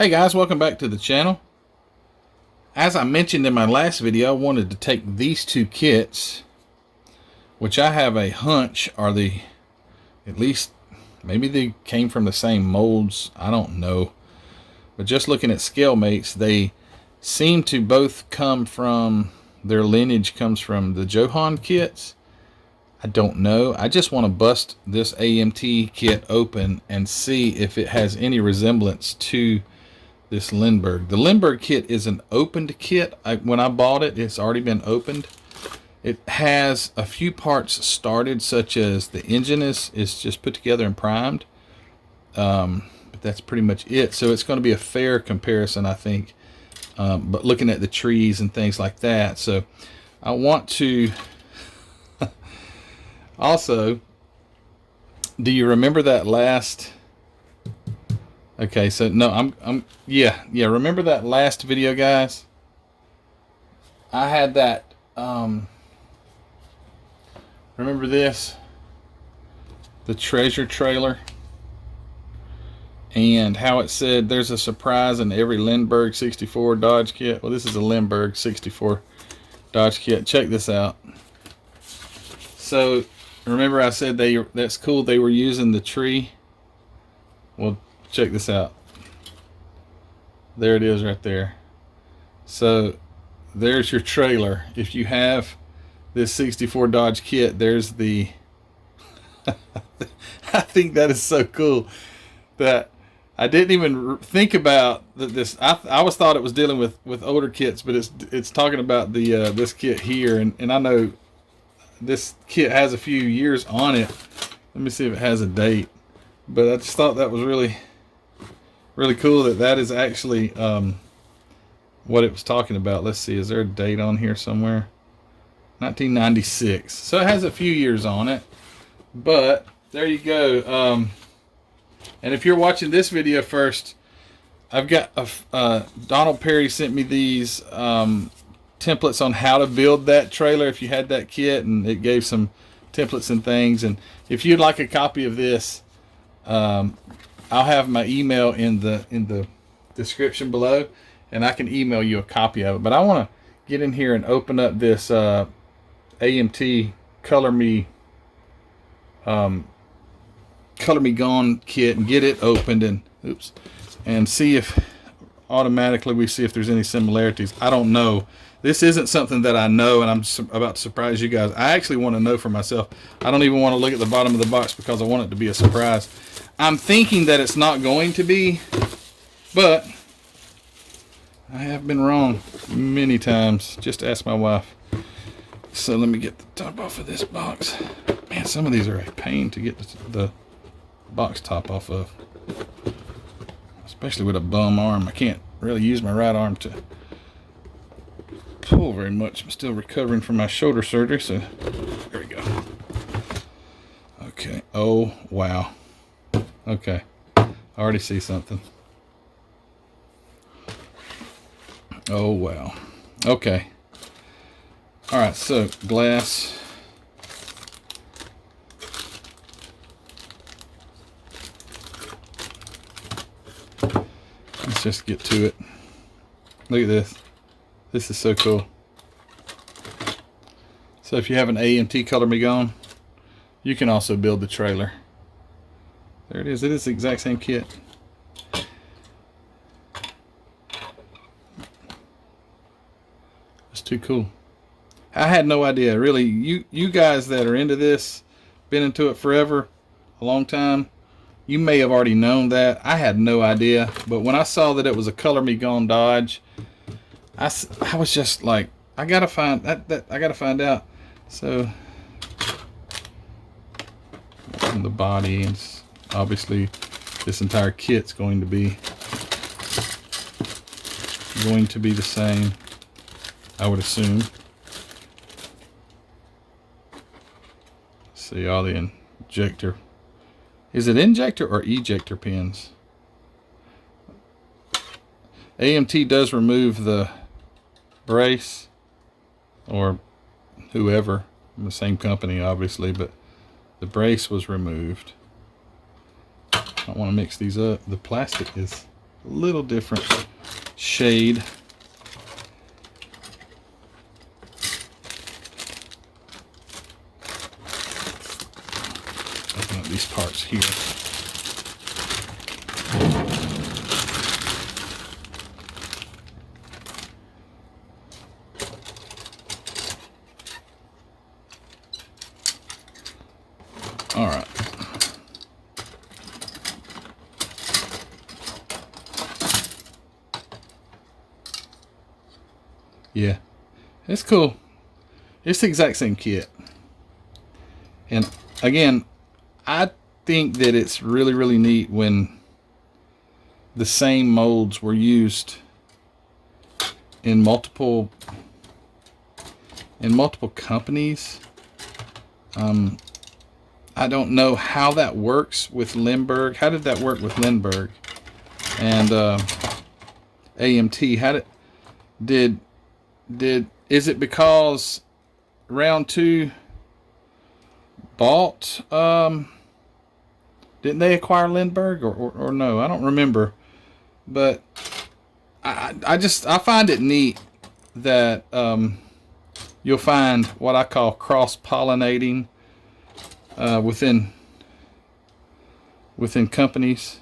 Hey guys, welcome back to the channel. As I mentioned in my last video, I wanted to take these two kits, which I have a hunch are at least, maybe they came from the same molds, I don't know. But just looking at scale mates, they seem to both come from, their lineage comes from the Johan kits. I don't know. I just want to bust this AMT kit open and see if it has any resemblance to this Lindberg. The Lindberg kit is an opened kit. When I bought it, it's already been opened. It has a few parts started, such as the engine is just put together and primed. But that's pretty much it. So it's going to be a fair comparison, I think. But looking at the trees and things like that. So I want to also, do you remember that last... Okay, so no, yeah, remember that last video, guys? I had that, remember this? The treasure trailer. And how it said there's a surprise in every Lindberg 64 Dodge kit. Well, this is a Lindberg 64 Dodge kit. Check this out. So, remember I said that's cool they were using the tree? Well, check this out. There it is right there. So there's your trailer. If you have this 64 Dodge kit, there's the I think that is so cool that I didn't even think about that. This I always thought it was dealing with older kits, but it's talking about the this kit here, and I know this kit has a few years on it. Let me see if it has a date, but I just thought that was really cool that is actually what it was talking about. Let's see, is there a date on here somewhere? 1996. So it has a few years on it, but there you go. And if you're watching this video first, I've got Donald Perry sent me these templates on how to build that trailer if you had that kit, and it gave some templates and things. And if you'd like a copy of this, I'll have my email in the description below, and I can email you a copy of it. But I want to get in here and open up this AMT Color Me Gone kit and get it opened and see if automatically we see if there's any similarities. I don't know. This isn't something that I know, and I'm about to surprise you guys. I actually want to know for myself. I don't even want to look at the bottom of the box because I want it to be a surprise. I'm thinking that it's not going to be, but I have been wrong many times. Just ask my wife. So let me get the top off of this box. Man, some of these are a pain to get the box top off of, especially with a bum arm. I can't really use my right arm to pull very much. I'm still recovering from my shoulder surgery, so there we go. Okay. Oh, wow. Okay, I already see something. Oh, wow. Okay. All right, so glass. Let's just get to it. Look at this. This is so cool. So if you have an AMT Color Me Gone, you can also build the trailer. There it is. It is the exact same kit. It's too cool. I had no idea, really. You guys that are into this, been into it forever, a long time, you may have already known that. I had no idea. But when I saw that it was a Color Me Gone Dodge, I was just like, I gotta find I gotta find out. So on the body, and obviously this entire kit's going to be the same, I would assume. See all the injector. Is it injector or ejector pins? AMT does remove the brace, or whoever, the same company obviously, but the brace was removed. I don't want to mix these up. The plastic is a little different shade. Open up these parts here. All right. Yeah, it's cool. It's the exact same kit. And again, I think that it's really, really neat when the same molds were used in multiple companies. I don't know how that works with Lindberg. How did that work with Lindberg and AMT? How did is it because Round 2 bought didn't they acquire Lindberg or no? I don't remember, but I find it neat that you'll find what I call cross-pollinating within companies,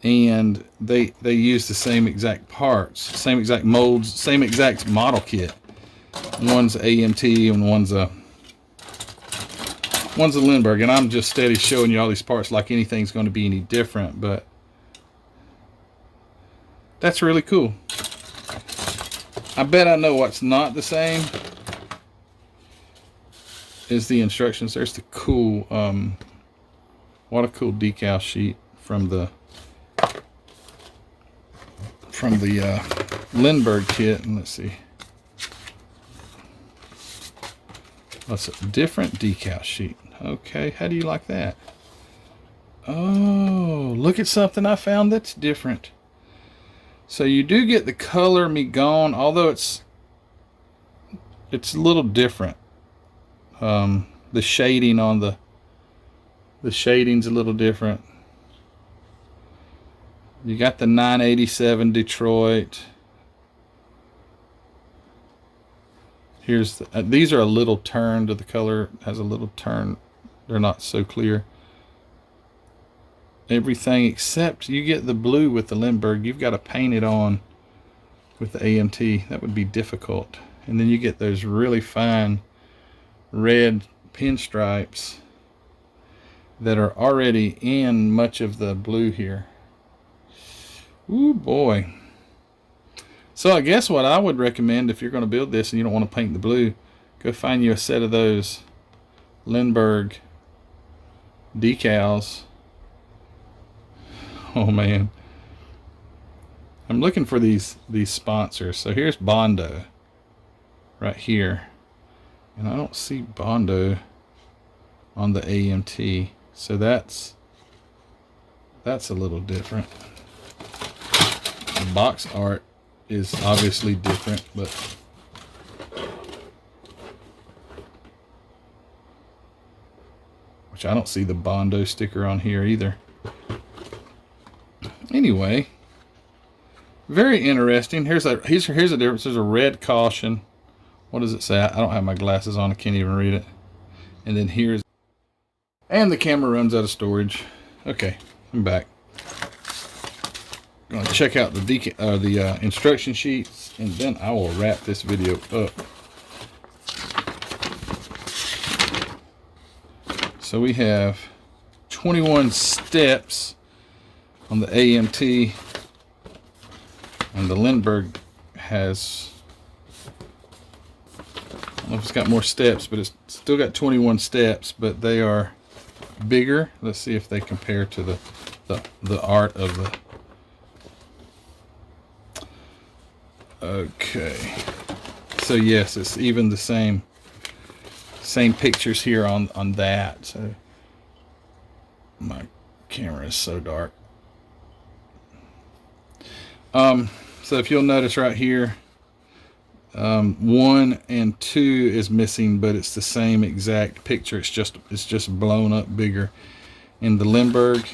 and they use the same exact parts, same exact molds, same exact model kit. One's AMT and one's a Lindberg, and I'm just steady showing you all these parts like anything's going to be any different, but that's really cool. I bet I know what's not the same is the instructions. There's the cool what a cool decal sheet from the Lindberg kit. And let's see, what's a different decal sheet? Okay, how do you like that? Oh, look at something I found that's different. So you do get the color me gone, although it's a little different. The shading on the shading's a little different. You got the 987 Detroit. Here's these are a little turned to the color, has a little turn. They're not so clear. Everything except you get the blue with the Lindberg. You've got to paint it on with the AMT. That would be difficult. And then you get those really fine red pinstripes that are already in much of the blue here. Ooh boy. So I guess what I would recommend if you're going to build this and you don't want to paint the blue, go find you a set of those Lindberg decals. Oh man, I'm looking for these sponsors. So here's Bondo right here, and I don't see Bondo on the AMT, so that's a little different. The box art is obviously different, but which I don't see the Bondo sticker on here either. Anyway, very interesting. Here's a difference. There's a red caution. What does it say? I don't have my glasses on. I can't even read it. And then here's, and the camera runs out of storage. Okay, I'm back. Going to check out the instruction sheets, and then I will wrap this video up. So we have 21 steps on the AMT, and the Lindberg has, I don't know if it's got more steps, but it's still got 21 steps, but they are bigger. Let's see if they compare to the art of the. Okay, so yes, it's even the same pictures here on that. So my camera is so dark. So if you'll notice right here, 1 and 2 is missing, but it's the same exact picture. It's just blown up bigger in the Lindberg,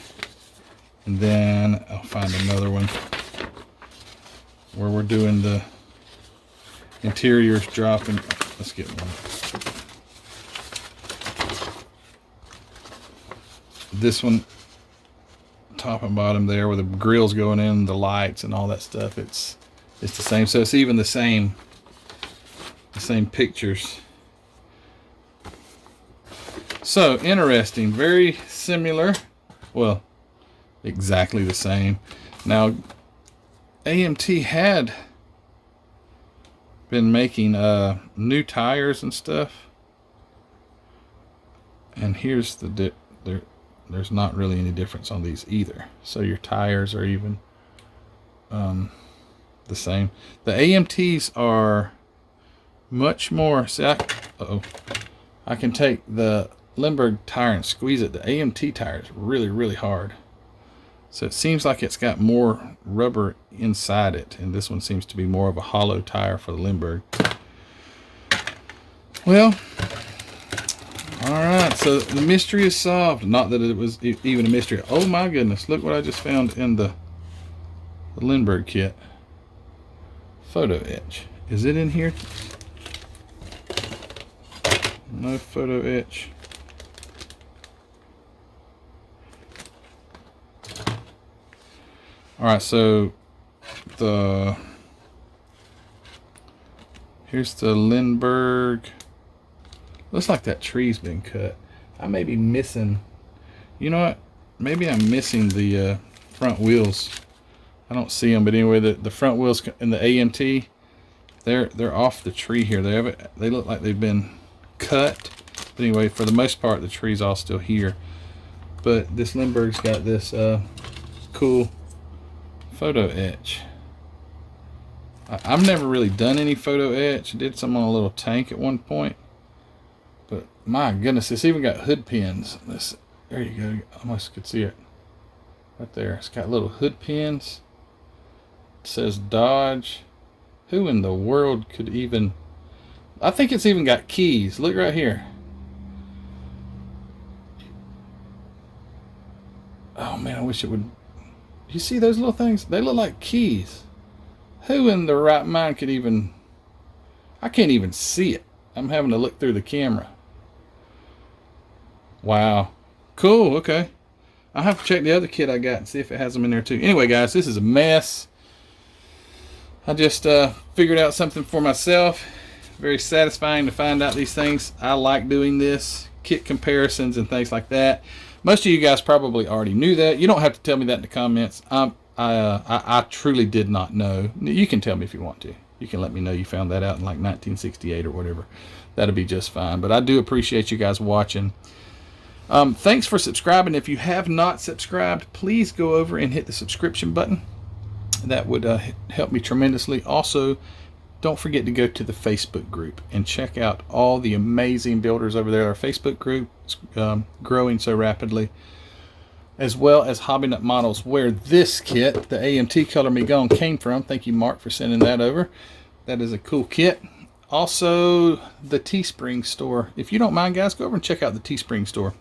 And then I'll find another one where we're doing the interiors dropping. Let's get one. This one, top and bottom there, where the grill's going in, the lights and all that stuff. It's the same. So it's even the same pictures. So interesting, very similar. Well, exactly the same. Now, AMT had been making new tires and stuff, and here's there's not really any difference on these either. So your tires are even the same. The AMTs are much more. See, I can take the Lindberg tire and squeeze it. The AMT tire is really, really hard. So it seems like it's got more rubber inside it, and this one seems to be more of a hollow tire for the Lindberg. Well, all right, so the mystery is solved. Not that it was even a mystery. Oh my goodness, look what I just found in the Lindberg kit. Photo etch. Is it in here? No photo etch. All right, so here's the Lindberg. Looks like that tree's been cut. I may be missing, you know what? Maybe I'm missing the front wheels. I don't see them, but anyway, the front wheels in the AMT, they're off the tree here. They look like they've been cut. But anyway, for the most part, the tree's all still here. But this Lindberg's got this cool photo etch. I've never really done any photo etch. I did some on a little tank at one point, but my goodness, it's even got hood pins. There you go. I almost could see it right there. It's got little hood pins. It says Dodge. Who in the world could even? I think it's even got keys. Look right here. Oh man, I wish it would. You see those little things? They look like keys. Who in the right mind could even... I can't even see it. I'm having to look through the camera. Wow. Cool, okay. I'll have to check the other kit I got and see if it has them in there too. Anyway, guys, this is a mess. I just figured out something for myself. Very satisfying to find out these things. I like doing this. Kit comparisons and things like that. Most of you guys probably already knew that. You don't have to tell me that in the comments. I truly did not know. You can tell me if you want to. You can let me know you found that out in like 1968 or whatever. That'll be just fine. But I do appreciate you guys watching. Thanks for subscribing. If you have not subscribed, please go over and hit the subscription button. That would help me tremendously. Also, don't forget to go to the Facebook group and check out all the amazing builders over there. Our Facebook group is growing so rapidly, as well as Hobby Nut Models, where this kit, the AMT Color Me Gone, came from. Thank you, Mark, for sending that over. That is a cool kit. Also, the Teespring store. If you don't mind, guys, go over and check out the Teespring store.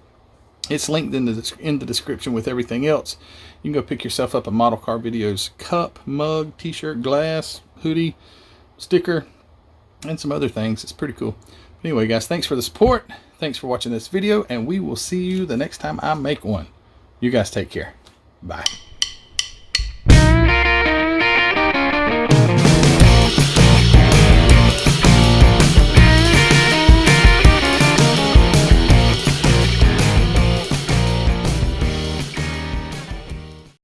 It's linked in the description with everything else. You can go pick yourself up a Model Car Videos cup, mug, t-shirt, glass, hoodie, sticker, and some other things. It's pretty cool. Anyway, guys, thanks for the support. Thanks for watching this video, and we will see you the next time I make one. You guys take care. Bye.